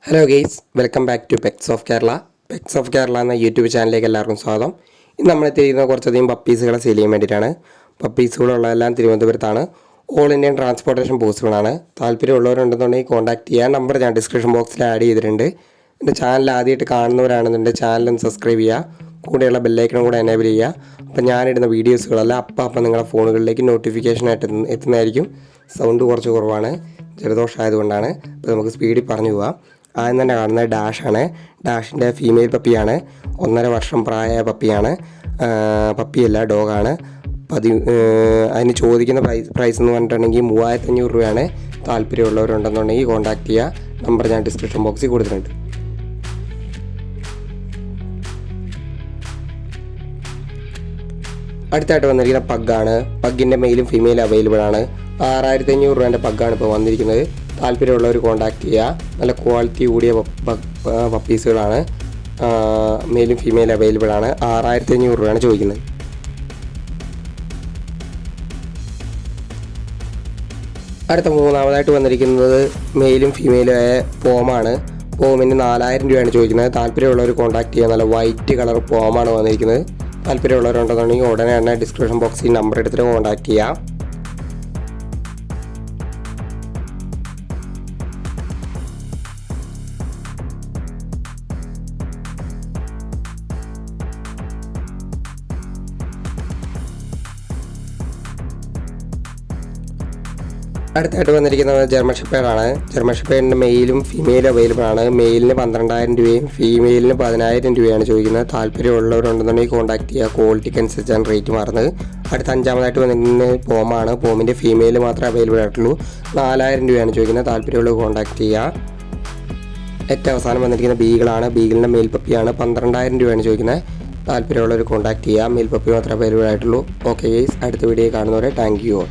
Hello guys, welcome back to pets of Kerala. Pets of Kerala എന്ന YouTube ചാനലിലേക്ക് എല്ലാവർക്കും സ്വാഗതം. ഇന്ന് നമ്മൾ എത്തിയിരിക്കുന്ന കുറച്ചധികം പപ്പീസുകളെ സെയിൽ ചെയ്യാൻ വേണ്ടിയിട്ടാണ്. പപ്പീസുകളുള്ളതെല്ലാം തിരുവനന്തപുരത്താണ്. ഓൾ ഇന്ത്യൻ ട്രാൻസ്പോർട്ടേഷൻ പോസിബിളാണ്. താല്പര്യമുള്ളവരുണ്ടെന്നുണ്ടെങ്കിൽ കോൺടാക്ട് ചെയ്യാൻ നമ്പർ ഞാൻ ഡിസ്ക്രിപ്ഷൻ ബോക്സിൽ ആഡ് ചെയ്തിട്ടുണ്ട്. എൻ്റെ ചാനൽ ആദ്യമായിട്ട് കാണുന്നവരാണെന്നുണ്ടെങ്കിൽ ചാനലൊന്ന് സബ്സ്ക്രൈബ് ചെയ്യുക, കൂടെയുള്ള ബെല്ലൈക്കണും കൂടെ എനേബിൾ ചെയ്യുക. അപ്പോൾ ഞാനിടുന്ന വീഡിയോസുകളെല്ലാം അപ്പം നിങ്ങളുടെ ഫോണുകളിലേക്ക് നോട്ടിഫിക്കേഷനായിട്ട് എത്തുന്നതായിരിക്കും. സൗണ്ട് കുറച്ച് കുറവാണ്, ജലദോഷമായതുകൊണ്ടാണ്. അപ്പോൾ നമുക്ക് സ്പീഡിൽ പറഞ്ഞു പോവാം. ആദ്യം തന്നെ കാണുന്നത് ഡാഷാണ്. ഡാഷിൻ്റെ ഫീമെയിൽ പപ്പിയാണ്. 1.5 വർഷം പ്രായമായ പപ്പിയാണ്. പപ്പിയല്ല, ഡോഗാണ്. അതിന് ചോദിക്കുന്ന പ്രൈസ് എന്ന് പറഞ്ഞിട്ടുണ്ടെങ്കിൽ 3500 രൂപയാണ്. താല്പര്യമുള്ളവരുണ്ടെന്നുണ്ടെങ്കിൽ കോൺടാക്ട് ചെയ്യുക. നമ്പർ ഞാൻ ഡിസ്ക്രിപ്ഷൻ ബോക്സിൽ കൊടുത്തിട്ടുണ്ട്. അടുത്തായിട്ട് വന്നിരിക്കുന്ന പഗ്ഗാണ്. പഗ്ഗിൻ്റെ മെയിലും ഫീമെയിലും അവൈലബിൾ ആണ്. 6500 രൂപേൻ്റെ പഗ്ഗാണ് ഇപ്പോൾ വന്നിരിക്കുന്നത്. താല്പര്യമുള്ളവർ കോൺടാക്ട് ചെയ്യുക. നല്ല ക്വാളിറ്റി കൂടിയ പപ്പീസുകളാണ്. മെയിലും ഫീമെയിലും അവൈലബിൾ ആണ്. 6500 രൂപയാണ് ചോദിക്കുന്നത്. അടുത്ത മൂന്നാമതായിട്ട് വന്നിരിക്കുന്നത് മെയിലും ഫീമെയിലും ആയ പോമാണ്. പോമിന് 4000 രൂപയാണ് ചോദിക്കുന്നത്. താല്പര്യമുള്ളവർ കോൺടാക്ട് ചെയ്യുക. നല്ല വൈറ്റ് കളർ പോമാണ് വന്നിരിക്കുന്നത്. താല്പര്യമുള്ളവരുണ്ടെന്നുണ്ടെങ്കിൽ ഉടനെ തന്നെ ഡിസ്ക്രിപ്ഷൻ ബോക്സിൽ നമ്പർ എടുത്തിട്ട് കോൺടാക്ട് ചെയ്യാം. അടുത്തായിട്ട് വന്നിരിക്കുന്നത് ജർമ്മൻ ഷെപ്പേർഡാണ്. ജർമ്മൻ ഷെപ്പേർഡിൻ്റെ മെയിലും ഫീമെയിലും അവൈലബിൾ ആണ്. മെയിലിന് 12000 രൂപയും ഫീമെയിലിന് 10000 രൂപയാണ് ചോദിക്കുന്നത്. താല്പര്യമുള്ളവരുണ്ടെന്നുണ്ടെങ്കിൽ കോൺടാക്ട് ചെയ്യുക. ക്വാളിറ്റിക്ക് അനുസരിച്ചാണ് റേറ്റ് മാറുന്നത്. അടുത്ത അഞ്ചാമതായിട്ട് വന്നിരിക്കുന്നത് പോമാണ്. പോമിൻ്റെ ഫീമെയിൽ മാത്രമേ അവൈലബിൾ ആയിട്ടുള്ളൂ. 4000 രൂപയാണ് ചോദിക്കുന്നത്. താല്പര്യമുള്ളവർ കോൺടാക്ട് ചെയ്യുക. ഏറ്റവും അവസാനം വന്നിരിക്കുന്ന ബീഗിളാണ്. ബീഗിളിൻ്റെ മെയിൽ പപ്പിയാണ്. 12000 രൂപയാണ് ചോദിക്കുന്നത്. താല്പര്യമുള്ളവർ കോൺടാക്ട് ചെയ്യുക. മെയിൽ പപ്പി മാത്രമേ അവൈലബിൾ ആയിട്ടുള്ളൂ. ഓക്കെ ഗൈസ്, അടുത്ത വീഡിയോ കാണുന്നവരെ താങ്ക് യു ഓൾ.